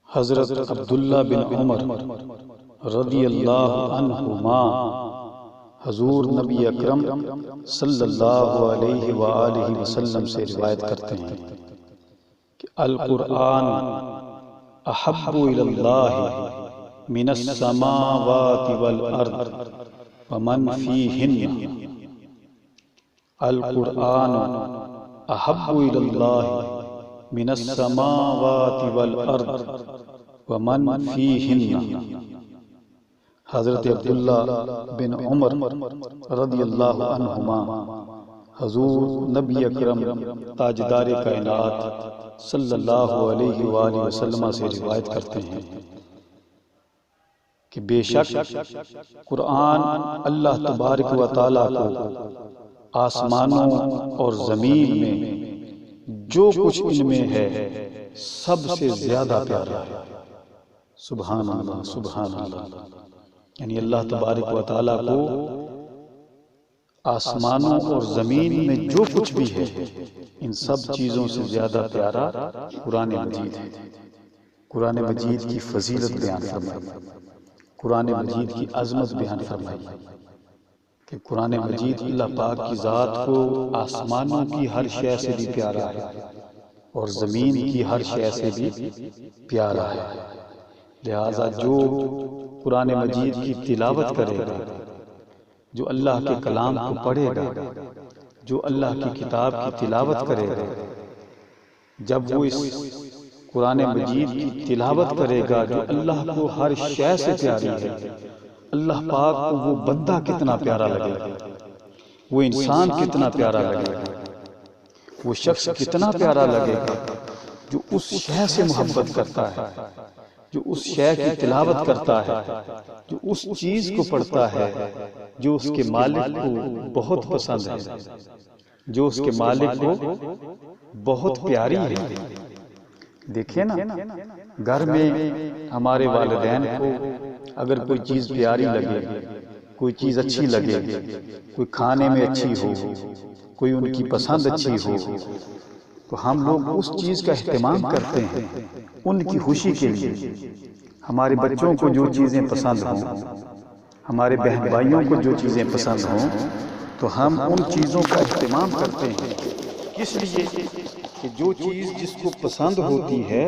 حضرت عبداللہ بن عمر رضی اللہ عنہما حضور نبی اکرم صلی اللہ علیہ وآلہ وسلم سے روایت کرتے ہیں کہ القرآن احب الی اللہ من السماوات والارض ومن فیہن۔ القرآن احب الی اللہ من السماوات والارض ومن فیہن۔ حضرت عبداللہ بن عمر رضی اللہ عنہما حضور نبی اکرم تاجدار کائنات صلی اللہ علیہ وآلہ وسلم سے روایت کرتے ہیں کہ بے شک قرآن اللہ تبارک و تعالیٰ کو آسمانوں اور زمین میں جو کچھ ان میں ہے سب سے زیادہ پیارا ہے۔ سبحان اللہ سبحان اللہ۔ یعنی اللہ تبارک و تعالیٰ کو آسمانوں اور زمین میں جو کچھ بھی ہے ان سب چیزوں سے زیادہ پیارا قرآن مجید ہے۔ قرآن مجید کی فضیلت بیان فرمائی، قرآن مجید کی عظمت بیان فرمائی کہ قرآن مجید اللہ پاک کی ذات کو آسمانوں کی ہر شے سے بھی پیارا ہے اور زمین کی ہر شے سے بھی پیارا ہے۔ لہذا جو قرآن مجید کی تلاوت کرے گا، جو اللہ کے کلام کو پڑھے گا، جو اللہ کی کتاب کی تلاوت کرے گا، جب وہ اس قرآن مجید کی تلاوت کرے گا جو اللہ کو ہر شے سے پیاری ہے، اللہ پاک کو وہ بندہ کتنا پیارا لگے گا، وہ انسان کتنا پیارا لگے گا، وہ شخص کتنا پیارا لگے گا جو اس شے سے محبت کرتا ہے، جو اس شے کی تلاوت کرتا ہے، جو اس چیز کو پڑھتا ہے جو اس کے مالک کو بہت پسند ہے، جو اس کے مالک کو بہت پیاری ہے۔ دیکھیں نا، گھر میں ہمارے والدین کو اگر کوئی چیز پیاری لگے، کوئی چیز اچھی لگے، کوئی کھانے میں اچھی ہو، کوئی ان کی پسند اچھی ہو، تو ہم لوگ اس چیز کا اہتمام کرتے ہیں ان کی خوشی کے لیے۔ ہمارے بچوں کو جو چیزیں پسند ہوں، ہمارے بہن بھائیوں کو جو چیزیں پسند ہوں، تو ہم ان چیزوں کا اہتمام کرتے ہیں، اس لیے کہ جو چیز جس کو پسند ہوتی ہے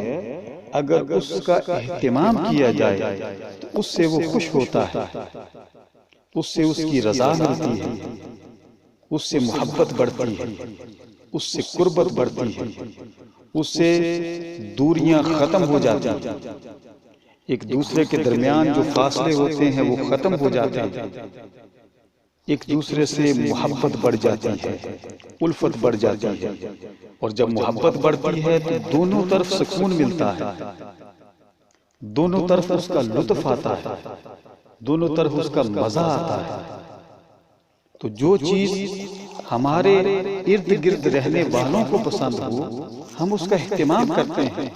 اگر اس کا اہتمام کیا جائے تو اس سے وہ خوش ہوتا ہے، اس سے اس کی رضا ملتی ہے، اس سے محبت بڑھتی ہے، اس سے قربت بڑھتی ہے، اس سے دوریاں ختم ہو جاتی ہیں، ایک دوسرے کے درمیان جو فاصلے ہوتے ہیں وہ ختم ہو جاتے ہیں، ایک دوسرے سے محبت بڑھ جاتی ہے، الفت بڑھ جاتی ہے، اور جب محبت بڑھتی ہے تو دونوں طرف سکون ملتا ہے، دونوں طرف اس کا لطف آتا ہے، دونوں طرف اس کا مزہ آتا ہے۔ تو جو چیز ہمارے ارد گرد رہنے والوں کو پسند ہو ہم اس کا اہتمام کرتے ہیں،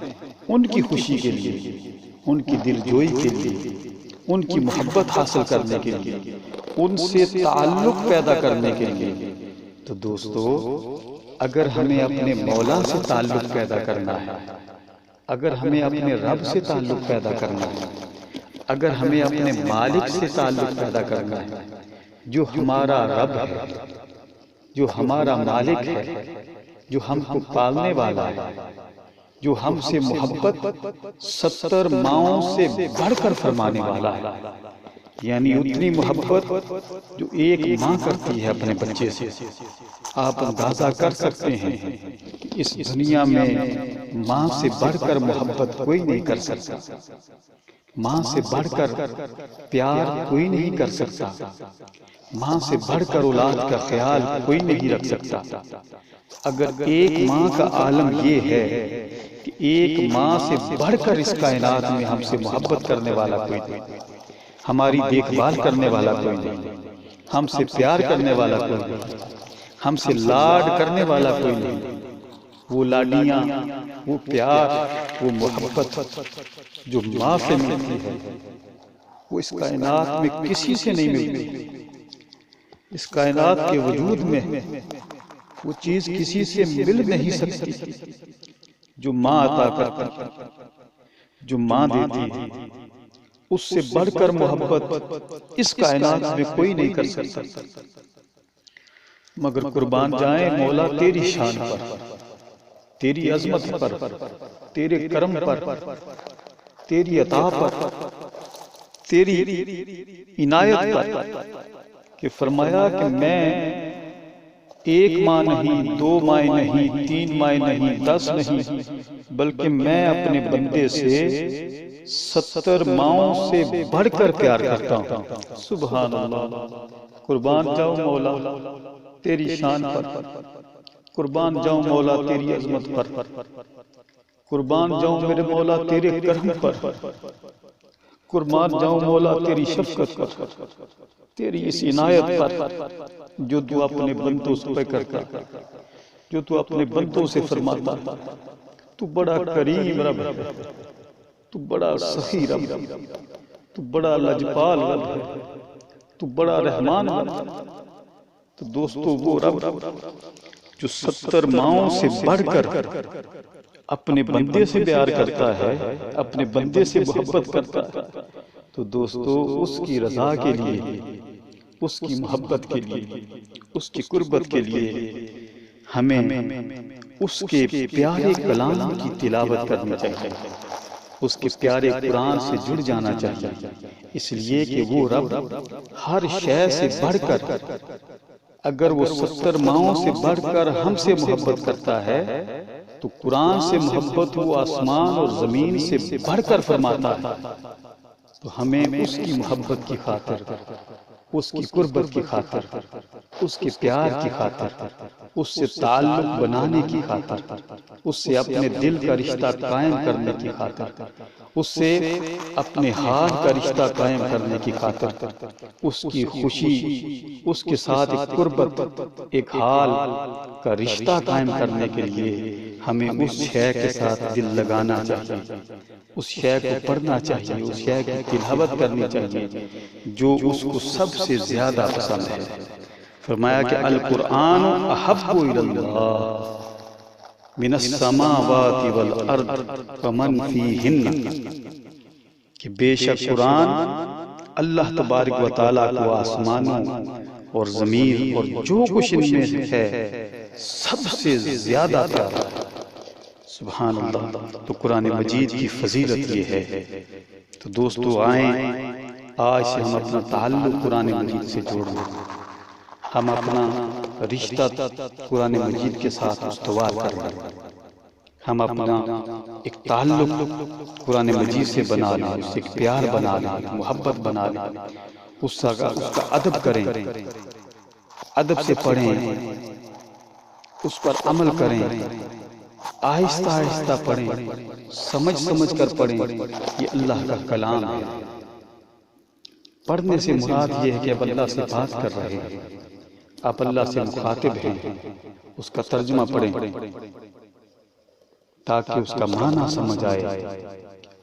ان کی خوشی کے لیے، ان کی دل جوئی کے لیے، ان کی محبت حاصل کرنے کے لیے، ان سے تعلق پیدا کرنے کے لیے۔ تو دوستو، اگر ہمیں اپنے مولا سے تعلق پیدا کرنا ہے، اگر ہمیں اپنے رب سے تعلق پیدا کرنا ہے، اگر ہمیں اپنے مالک سے تعلق پیدا کرنا ہے جو ہمارا رب ہے، جو ہمارا مالک ہے، جو ہم کو پالنے والا ہے، جو ہم سے محبت 70 ماؤں سے بڑھ کر فرمانے والا ہے، یعنی اتنی محبت جو ایک ماں کرتی ہے اپنے بچے سے۔ آپ اندازہ کر سکتے ہیں اس دنیا میں ماں سے بڑھ کر محبت کوئی نہیں کر سکتا، ماں سے بڑھ کر پیار کوئی نہیں کر سکتا، ماں سے بڑھ کر اولاد کا خیال کوئی نہیں رکھ سکتا۔ اگر ایک ماں کا عالم یہ ہے کہ ایک ماں سے بڑھ کر اس کائنات میں ہم سے محبت کرنے والا کوئی نہیں، ہماری دیکھ بھال کرنے والا کوئی نہیں، ہم سے پیار کرنے والا کوئی نہیں، ہم سے لاڈ کرنے والا کوئی نہیں، وہ لاڈیاں، وہ پیار، وہ محبت جو ماں سے ملتی ہے وہ اس کائنات میں کسی سے نہیں ملتی۔ اس کائنات کے وجود میں وہ چیز کسی سے مل نہیں سکتی جو ماں عطا کرتی، جو ماں دیتی ہے، اس سے بڑھ کر محبت اس کائنات میں کوئی نہیں کر سکتا۔ مگر قربان جائیں مولا تیری شان پر، تیری عظمت پر، تیرے کرم پر، تیری عطا پر، تیری عنایت پر، کہ فرمایا کہ میں ایک ماں نہیں، دو مائیں نہیں، تین مائیں نہیں، 10 نہیں، بلکہ میں اپنے بندے سے 70 ماؤں سے بڑھ کر پیار کرتا ہوں۔ سبحان اللہ۔ قربان جاؤں مولا تیری شان پر، قربان جاؤں مولا تیری عظمت پر، قربان جاؤں میرے مولا تیرے کرم پر، قربان جاؤں مولا تیری شفقت پر، تیری اس عنایت پر جو تو اپنے بندوں سے کرتا، جو تو اپنے بندوں سے فرماتا۔ تو بڑا کریم رب ہے، تو بڑا سخی رب ہے، تو بڑا لجپال رب ہے، تو بڑا رحمان رب ہے۔ تو دوستو وہ رب جو 70 ماؤں سے بڑھ کر اپنے بندے سے پیار کرتا ہے، اپنے بندے سے محبت کرتا ہے، تو دوستو اس کی رضا کے لیے، اس کی محبت کے لیے، اس کی قربت کے لیے ہمیں اس کے پیارے کلام کی تلاوت کرنی چاہیے، اس کے پیارے قرآن سے جڑ جانا چاہیے، اس لیے کہ وہ رب ہر شے سے بڑھ کر، اگر وہ 70 ماؤں سے بڑھ کر ہم سے محبت کرتا ہے تو قرآن سے محبت وہ آسمان اور زمین سے بڑھ کر فرماتا ہے۔ تو ہمیں اس کی محبت کی خاطر، اس کی قربت کی خاطر، اس کے پیار کی خاطر، اس سے تعلق بنانے کی خاطر، اس سے اپنے دل کا رشتہ قائم کرنے کی خاطر، اس سے اپنے حال کا رشتہ قائم کرنے کی خاطر، اس کی خوشی، اس کے ساتھ ایک قربت، ایک حال کا رشتہ قائم کرنے کے لیے ہمیں اس شے کے ساتھ دل لگانا چاہیے، اس شے کو پڑھنا چاہیے، اس شے کی تلاوت کرنی چاہیے جو اس کو سب سے زیادہ پسند ہے۔ فرمایا کہ القرآن احب الی اللہ من السماوات والارض ومن فیہن، کہ بے شک قرآن اللہ تبارک و تعالیٰ کو آسمانوں اور زمین اور جو کچھ ان میں ہے سب سے زیادہ پیارا ہے۔ سبحان اللہ۔ تو قرآن مجید کی فضیلت یہ ہے۔ تو دوستو آئیں آج سے ہم اپنا تعلق قرآن مجید سے جوڑ لیں، ہم اپنا رشتہ قرآن مجید کے ساتھ استوار کر لیں، ہم اپنا ایک تعلق قرآن مجید سے بنا لیں، اس سے ایک پیار بنا لیں، محبت بنا لیں، اس کا ادب کریں، ادب سے پڑھیں، اس پر عمل کریں، آہستہ آہستہ پڑھیں، سمجھ سمجھ کر پڑھیں۔ یہ اللہ کا کلام ہے۔ پڑھنے سے مراد یہ ہے کہ اب اللہ سے بات کر رہے ہیں، آپ اللہ سے مخاطب ہیں، اس کا ترجمہ پڑھیں تاکہ اس کا معنی سمجھ آئے۔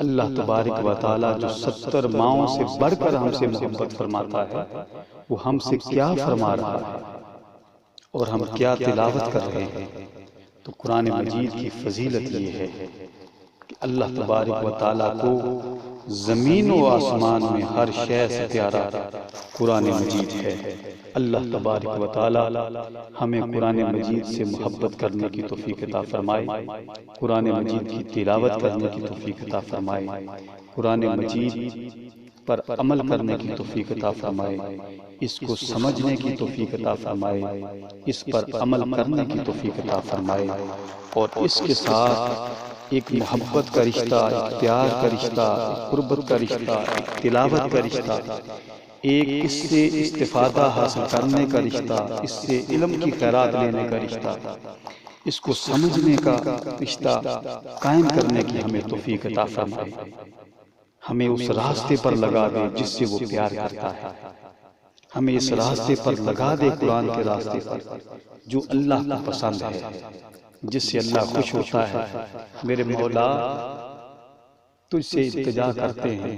اللہ تبارک و تعالیٰ جو 70 ماؤں سے بڑھ کر ہم سے محبت فرماتا ہے، وہ ہم سے کیا فرما رہا ہے اور ہم کیا تلاوت کر رہے ہیں۔ تو قرآن مجید کی فضیلت یہ ہے کہ اللہ تبارک و تعالیٰ کو زمین و آسمان میں ہر شے سے پیارا قرآن مجید ہے۔ اللہ تبارک و تعالیٰ ہمیں قرآن مجید سے محبت کرنے کی توفیق عطا فرمائے، قرآن مجید کی تلاوت کرنے کی توفیق عطا فرمائے، قرآن مجید پر عمل کرنے کی توفیق عطا فرمائے، اس کو سمجھنے کی توفیق عطا فرمائے، اس پر عمل کرنے کی توفیق عطا فرمائے، اور اس کے ساتھ ایک محبت کا رشتہ، ایک پیار کا رشتہ، ایک قربت کا رشتہ، ایک تلاوت کا رشتہ، ایک اس سے استفادہ حاصل کرنے کا رشتہ، اس سے علم کی خیرات لینے کا رشتہ، اس کو سمجھنے کا رشتہ قائم کرنے کی ہمیں توفیق عطا فرمائے، ہمیں اس راستے پر لگا دے جس سے وہ پیار کرتا ہے، ہمیں اس راستے پر لگا دے قرآن کے راستے پر جو اللہ کو پسند ہے، جس سے اللہ خوش ہوتا ہے۔ میرے مولا تجھ سے التجا کرتے ہیں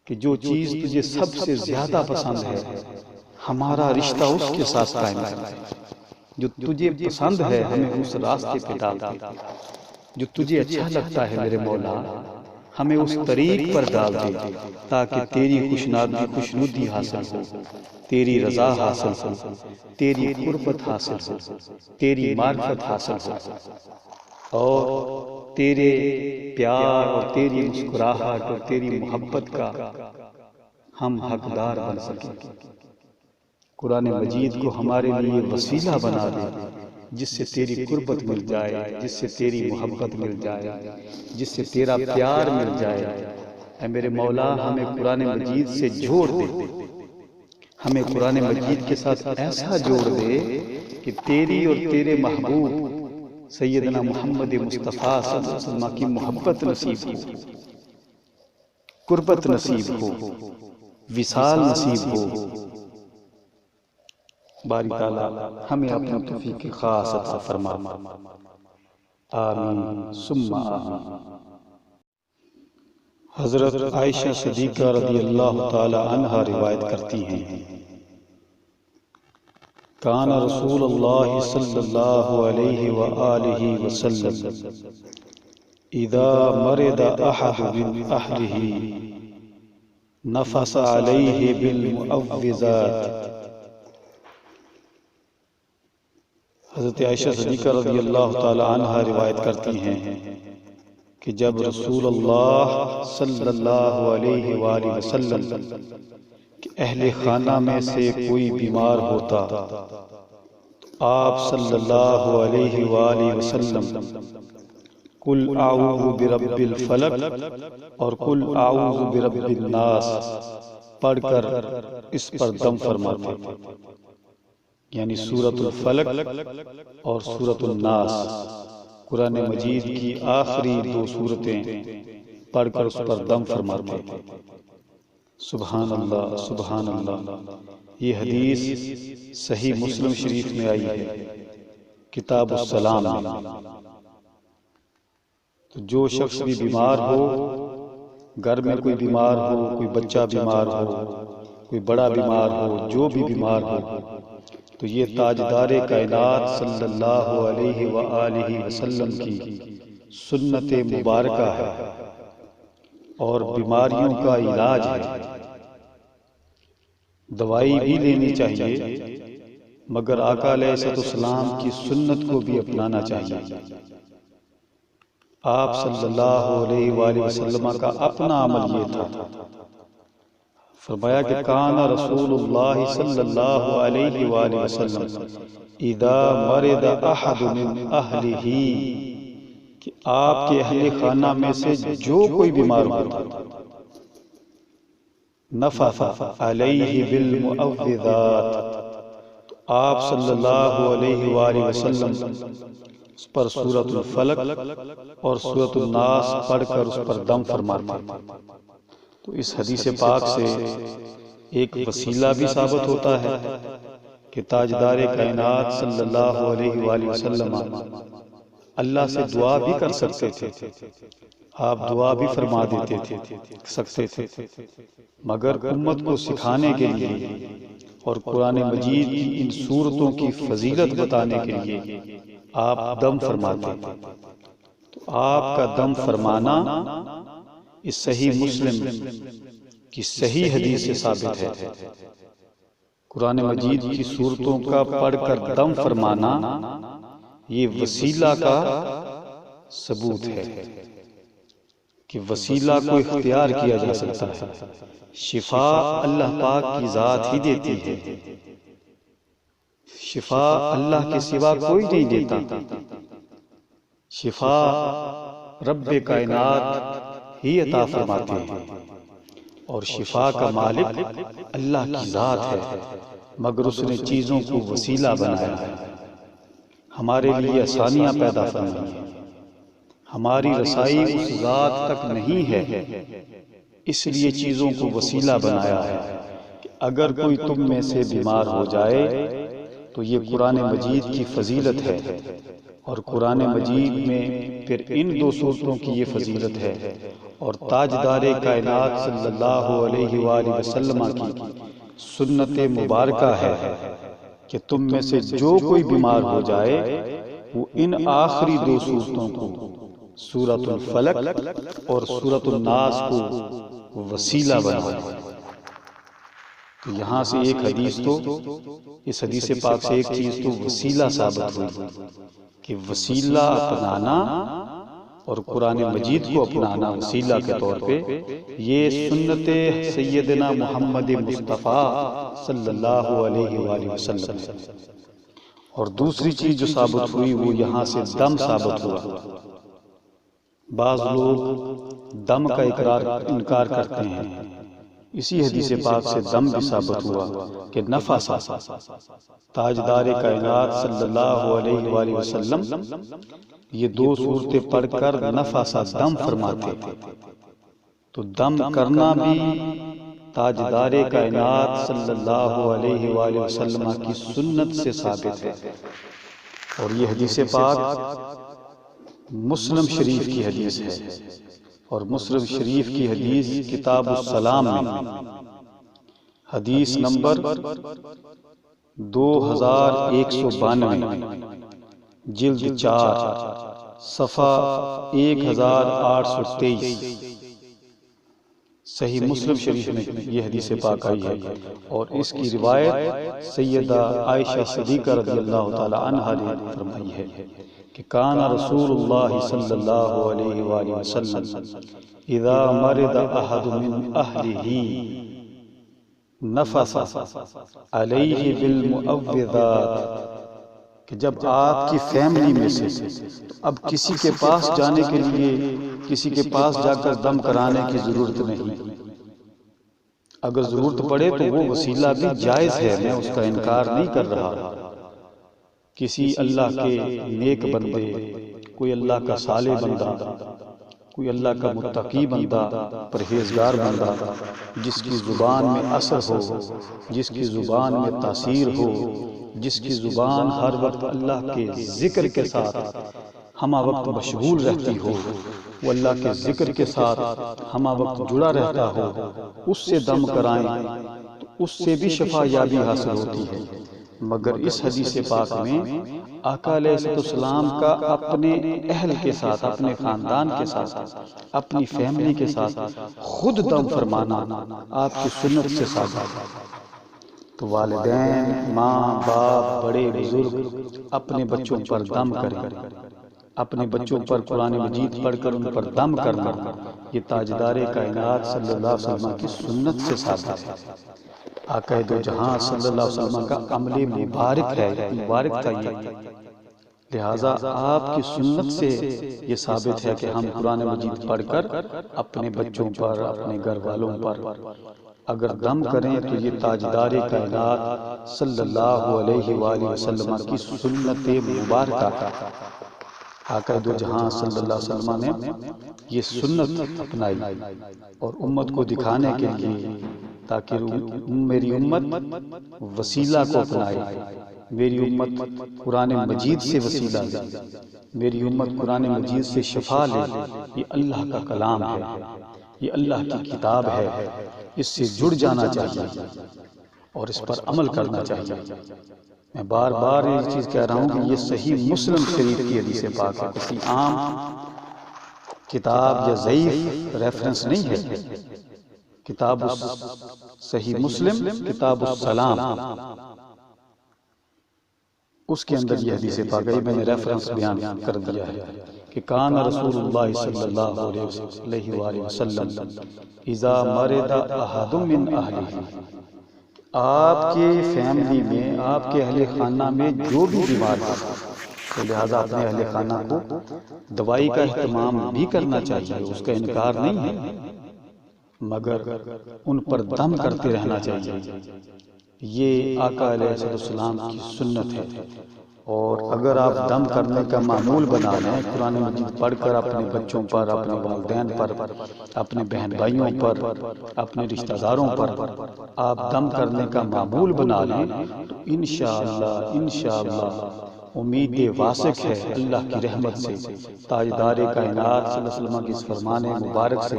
کہ جو چیز تجھے سب سے زیادہ پسند ہے ہمارا رشتہ اس کے ساتھ قائم ہے، جو تجھے پسند ہے ہمیں اس راستے پہ ڈال دے، جو تجھے اچھا لگتا ہے میرے مولا ہمیں اس طریق پر ڈال دے تاکہ تیری خوشنودی حاصل ہو، تیری رضا حاصل ہو، تیری قربت حاصل ہو، تیری معرفت حاصل ہو، اور تیرے پیار اور تیری مسکراہٹ اور تیری محبت کا ہم حقدار بن سکیں۔ قرآن مجید کو ہمارے لیے وسیلہ بنا دے جس سے تیری قربت مل جائے، جس سے تیری محبت مل جائے، جس سے تیرا پیار مل جائے۔ اے میرے مولا، ہمیں قرآن مجید سے جوڑ دے، ہمیں قرآن مجید کے ساتھ ایسا جوڑ دے کہ تیری اور تیرے محبوب سیدنا محمد مصطفیٰ صلی اللہ علیہ وسلم کی محبت نصیب ہو، قربت نصیب ہو، وصال نصیب ہو۔ باری تعالیٰ ہمیں اپنا توفیق خاص عطا فرما، آمین ثم آمین۔ حضرت عائشہ صدیقہ رضی اللہ تعالی عنہا روایت کرتی ہیں، کان رسول اللہ صلی اللہ علیہ وآلہ وسلم اذا مرض احد من اہلہ نفس علیہ بالمعوذات۔ حضرت عائشہ صدیقہ رضی اللہ تعالی عنہا روایت کرتی ہیں کہ جب رسول اللہ صلی اللہ علیہ وآلہ وسلم کہ اہل خانہ میں سے کوئی بیمار ہوتا تو آپ صلی اللہ علیہ وآلہ وسلم قل اعوذ برب الفلق اور قل اعوذ برب الناس پڑھ کر اس پر دم فرماتے، یعنی سورۃ الفلق اور سورۃ الناس، قرآن مجید کی آخری دو سورتیں پڑھ کر اس پر دم فرماتے۔ سبحان اللہ، سبحان اللہ۔ یہ حدیث صحیح مسلم شریف میں آئی ہے، کتاب السلام میں۔ تو جو شخص بھی بیمار ہو، گھر میں کوئی بیمار ہو، کوئی بچہ بیمار ہو، کوئی بڑا بیمار ہو، جو بھی بیمار ہو، تو یہ تاجدار کائنات صلی اللہ علیہ وآلہ وسلم کی سنت مبارکہ ہے اور بیماریوں کا علاج ہے۔ دوائی بھی لینی چاہیے مگر آقا علیہ السلام کی سنت کو بھی اپنانا چاہیے۔ آپ صلی اللہ علیہ وآلہ وسلم کا اپنا عمل یہ تھا، فرمایا کہ کان رسول اللہ صلی اللہ علیہ وآلہ وسلم اذا مرض احد من اہلہ، کہ آپ کے اہل خانہ میں سے جو کوئی بیمار ہوتا نفث علیہ بالمعوذات، تو آپ صلی اللہ علیہ وآلہ وسلم اس پر سورۃ الفلق اور سورۃ الناس پڑھ کر اس پر دم فرماتے۔ تو اس حدیث پاک سے ایک وسیلہ بھی ثابت ہوتا ہے کہ تاجدار کائنات صلی اللہ علیہ وآلہ وسلم اللہ سے دعا بھی کر سکتے تھے، آپ دعا بھی فرما دیتے تھے سکتے تھے، مگر امت کو سکھانے کے لیے اور قرآن مجید کی ان سورتوں کی فضیلت بتانے کے لیے آپ دم فرماتے تھے۔ تو آپ کا دم فرمانا اس صحیح مسلم کی صحیح حدیث سے ثابت ہے۔ قرآن مجید کی سورتوں کا پڑھ کر دم فرمانا یہ وسیلہ کا ثبوت ہے کہ وسیلہ کو اختیار کیا جا سکتا ہے۔ شفا اللہ پاک کی ذات ہی دیتی ہے، شفا اللہ کے سوا کوئی نہیں دیتا۔ شفا رب کائنات ہی عطا فرماتے ہیں اور شفا کا مالک اللہ کی ذات ہے، مگر اس نے چیزوں کو وسیلہ بنایا ہے، ہمارے لیے آسانیاں پیدا فرمائی ہیں، ہماری رسائی اس ذات تک نہیں ہے، اس لیے چیزوں کو وسیلہ بنایا ہے کہ اگر کوئی تم میں سے بیمار ہو جائے تو یہ قرآن مجید کی فضیلت ہے، اور قرآن مجید میں پھر ان دو سورتوں کی یہ فضیلت ہے، اور تاجدار کائنات صلی اللہ علیہ وآلہ وسلم کی سنت مبارکہ ہے کہ تم میں سے جو کوئی بیمار ہو جائے وہ ان آخری دو سورتوں کو سورۃ الفلق اور سورۃ الناس کو وسیلہ بنایا۔ تو یہاں سے ایک حدیث تو، اس حدیث پاک سے ایک چیز تو وسیلہ ثابت ہوئی کہ وسیلہ اپنانا اور قرآن مجید کو اپنانا وسیلہ کے طور پہ، یہ سنت سیدنا محمد مصطفیٰ صلی اللہ علیہ وآلہ وسلم ہے۔ اور دوسری چیز جو ثابت ہوئی وہ یہاں سے دم ثابت ہوا۔ بعض لوگ دم کا انکار کرتے ہیں، اسی حدیث پاک سے دم بھی ثابت ہوا کہ نفسا، تاجدار کائنات صلی اللہ علیہ وآلہ وسلم یہ دو صورتیں پڑھ کر نفسا دم فرماتے تھے۔ تو دم کرنا بھی تاجدار کائنات صلی اللہ علیہ وآلہ وسلم کی سنت سے ثابت ہے۔ اور یہ حدیث پاک مسلم شریف کی حدیث ہے، اور مسلم شریف کی حدیث کتاب السلام میں حدیث نمبر 2192، جلد 4، صفحہ 1823، صحیح مسلم شریف میں یہ حدیث پاک آئی ہے۔ اور اس کی روایت سیدہ عائشہ صدیقہ رضی اللہ تعالی عنہا نے فرمائی ہے کہ کان رسول اللہ صلی اللہ علیہ وآلہ وسلم اذا مرض احد من اہلہ نفس علیہ بالمعوذات، کہ جب آپ کی فیملی میں سے اب کسی کے پاس جانے کے لیے، کسی کے پاس جا کر دم کرانے کی ضرورت نہیں، اگر ضرورت پڑے تو وہ وسیلہ بھی جائز ہے، میں اس کا انکار نہیں کر رہا۔ کسی اللہ کے نیک بندے، کوئی اللہ کا صالح بندہ، کوئی اللہ کا متقی بندہ، پرہیزگار بندہ، جس کی زبان میں اثر ہو، جس کی زبان میں تاثیر ہو، جس کی زبان ہر وقت اللہ کے ذکر کے ساتھ ہمہ وقت مشغول رہتی ہو، وہ اللہ کے ذکر کے ساتھ ہمہ وقت جڑا رہتا ہو، اس سے دم کرائیں تو اس سے بھی شفا یابی حاصل ہوتی ہے۔ مگر اس حدیث پاک میں آقا علیہ السلام کا اپنے اہل کے ساتھ، اپنے خاندان کے ساتھ، اپنی فیملی کے ساتھ خود دم فرمانا آپ کی سنت سے ثابت ہے۔ تو والدین، ماں باپ، بڑے بزرگ اپنے بچوں پر دم کریں، اپنے بچوں پر قرآن مجید پڑھ کر ان پر دم کرنا، یہ تاجدار کائنات صلی اللہ علیہ وسلم کی سنت سے ثابت ہے۔ آقا دو جہاں صلی اللہ علیہ وسلم کا عمل مبارک ہے، مبارک تھا یہ، لہٰذا آپ کی سنت سے یہ ثابت ہے کہ ہم قرآن مجید پڑھ کر اپنے بچوں پر، اپنے گھر والوں پر اگر دم کریں تو یہ تاجدار کائنات صلی اللہ علیہ وآلہ وسلم کی سنت مبارکہ، آقا دو جہاں صلی اللہ علیہ وسلم نے یہ سنت اپنائی اور امت کو دکھانے کے لیے، تاکہ میری امت وسیلہ کو اپنائے، میری امت قرآن مجید سے وسیلہ لے، میری امت قرآن مجید سے شفا لے۔ یہ اللہ کا کلام ہے، یہ اللہ کی کتاب ہے، اس سے جڑ جانا چاہیے اور اس پر عمل کرنا چاہیے۔ میں بار بار یہ چیز کہہ رہا ہوں کہ یہ صحیح مسلم شریف کی حدیث پاک ہے، کسی عام کتاب یا ضعیف ریفرنس نہیں ہے۔ کتاب صحیح مسلم، کتاب السلام، اس کے اندر یہ حدیث پاک ہے، میں نے ریفرنس بیان کر دیا ہے کہ کان رسول اللہ صلی اللہ علیہ وآلہ وسلم اذا مرض احد من اہلہ، آپ کے فیملی میں، آپ کے اہل خانہ میں جو بھی بیمار ہے تو لہٰذا اپنے اہل خانہ کو دوائی کا اہتمام بھی کرنا چاہیے، اس کا انکار نہیں ہے، مگر ان پر دم کرتے رہنا چاہیے۔ یہ آقا علیہ السلام کی سنت ہے۔ اور اگر آپ دم کرنے کا معمول بنا لیں، قرآن مجید پڑھ کر اپنے بچوں پر، اپنے والدین پر، اپنے بہن بھائیوں پر، اپنے رشتہ داروں پر آپ دم کرنے کا معمول بنا لیں تو انشاءاللہ امید واسق ہے اللہ کی رحمت سے، تاجدار کائنات صلی اللہ علیہ وسلم کی اس فرمان مبارک سے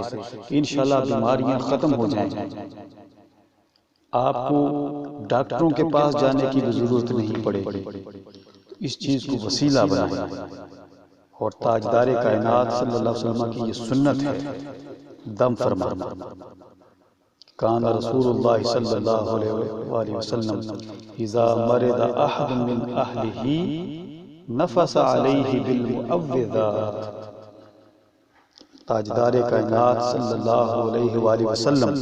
انشاءاللہ بیماریاں ختم ہو جائیں۔ آپ کو ڈاکٹروں کے پاس جانے کی بھی ضرورت نہیں پڑے گی، اس چیز کو وسیلہ بنائیں اور تاجدار کائنات صلی اللہ علیہ وسلم کی یہ سنت ہے دم فرمانا۔ کان رسول اللہ صلی اللہ علیہ وآلہ وسلم اذا مرض احد من اہلہ نفس علیہ بالمعوذات۔ تاجدار کائنات صلی اللہ علیہ وآلہ وسلم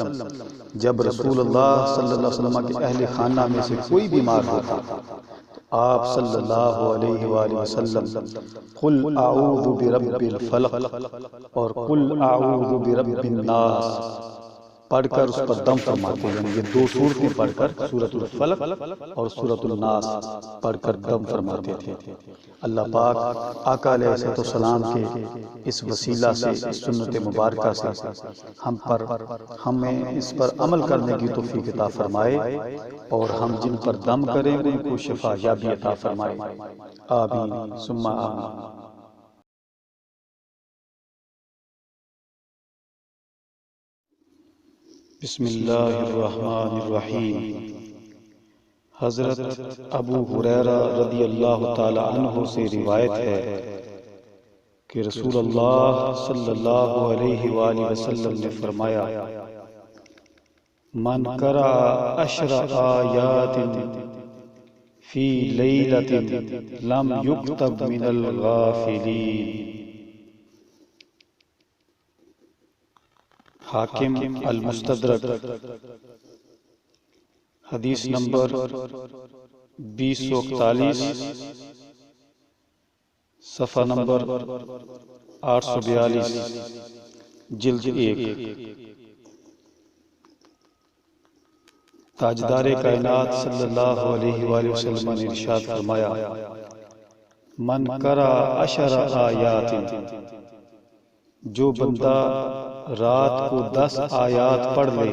جب رسول اللہ صلی اللہ علیہ وسلم کے اہل خانہ میں سے کوئی بیمار ہوتا آپ صلی اللہ علیہ وآلہ وسلم قل اعوذ برب الفلق اور قل اعوذ برب الناس پڑھ کر اس پر دم فرماتے ہیں۔ یہ دو صورتیں پڑھ کر سورۃ الفلق اور سورۃ الناس پڑھ کر دم فرماتے تھے۔ اللہ پاک آقا علیہ السلام کے اس وسیلہ سے، اس سنت مبارکہ سے ہمیں اس پر عمل کرنے کی توفیق عطا فرمائے اور ہم جن پر دم کریں ان کو شفا یابی عطا فرمائے۔ آمین ثم آمین۔ بسم اللہ الرحمن الرحیم۔ حضرت ابو ہریرہ رضی اللہ تعالی عنہ سے روایت ہے کہ رسول اللہ صلی اللہ علیہ وآلہ وسلم نے فرمایا من قرأ 10 آیات فی لیلۃ لم یکتب من الغافلین۔ حاکم المستدرک حدیث نمبر 2041 صفحہ نمبر 842 جلد 1۔ تاجدار کائنات صلی اللہ علیہ وآلہ وسلم نے ارشاد فرمایا من قرأ 10 آیات، جو بندہ رات کو 10 آیات پڑھ لے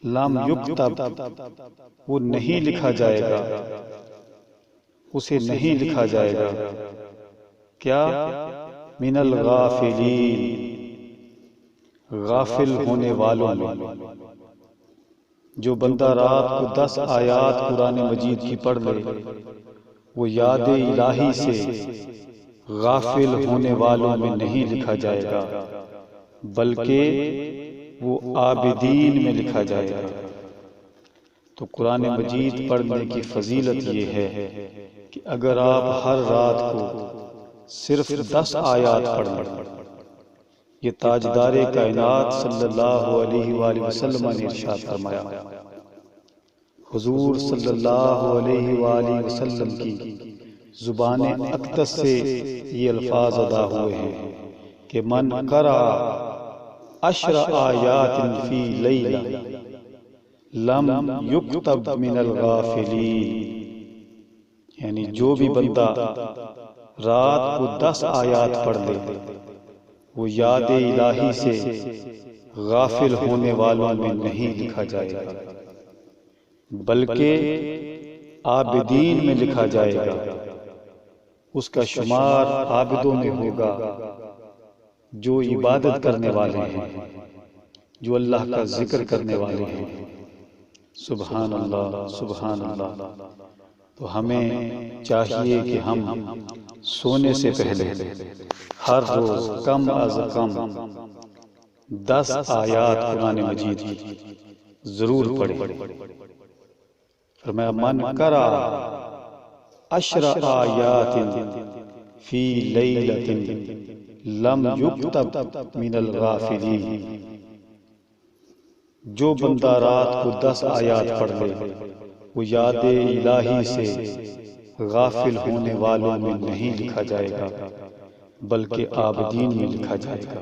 لم یکتب، وہ نہیں لکھا جائے گا، اسے نہیں لکھا جائے گا، کیا؟ من الغافلین، غافل ہونے والوں میں۔ جو بندہ رات کو 10 آیات قرآن مجید کی پڑھ لے وہ یاد الہی سے غافل ہونے والوں میں نہیں لکھا جائے گا بلکہ وہ عابدین میں لکھا جائے گا۔ تو قرآن مجید پڑھنے کی فضیلت یہ ہے کہ اگر آپ ہر رات کو صرف 10 آیات پڑھ لیں، یہ تاجدار کائنات صلی اللہ علیہ وآلہ وسلم نے ارشاد فرمایا۔ حضور صلی اللہ علیہ وآلہ وسلم کی زبان اقدس سے یہ الفاظ ادا ہوئے ہیں کہ من قرأ 10 آیات فی لیلہ لم یکتب من الغافلین، یعنی جو بھی بندہ رات کو 10 آیات پڑھ لے وہ یاد الہی سے غافل ہونے والوں میں نہیں لکھا جائے گا بلکہ عابدین میں لکھا جائے گا۔ اس کا شمار عابدوں میں ہوگا جو عبادت کرنے والے ہیں، جو اللہ کا ذکر کرنے والے ہیں۔ سبحان اللہ سبحان اللہ۔ تو ہمیں چاہیے کہ ہم سونے سے پہلے ہر روز کم از کم 10 آیات قرآن مجید کی ضرور پڑھیں۔ فرمایا من قرأ 10 آیات فی لیلۃ لم یکتب من الغافلین، جو بندہ رات کو 10 آیات پڑھ لے وہ یاد الہی سے غافل ہونے والوں میں نہیں لکھا جائے گا بلکہ عابدین میں لکھا جائے گا۔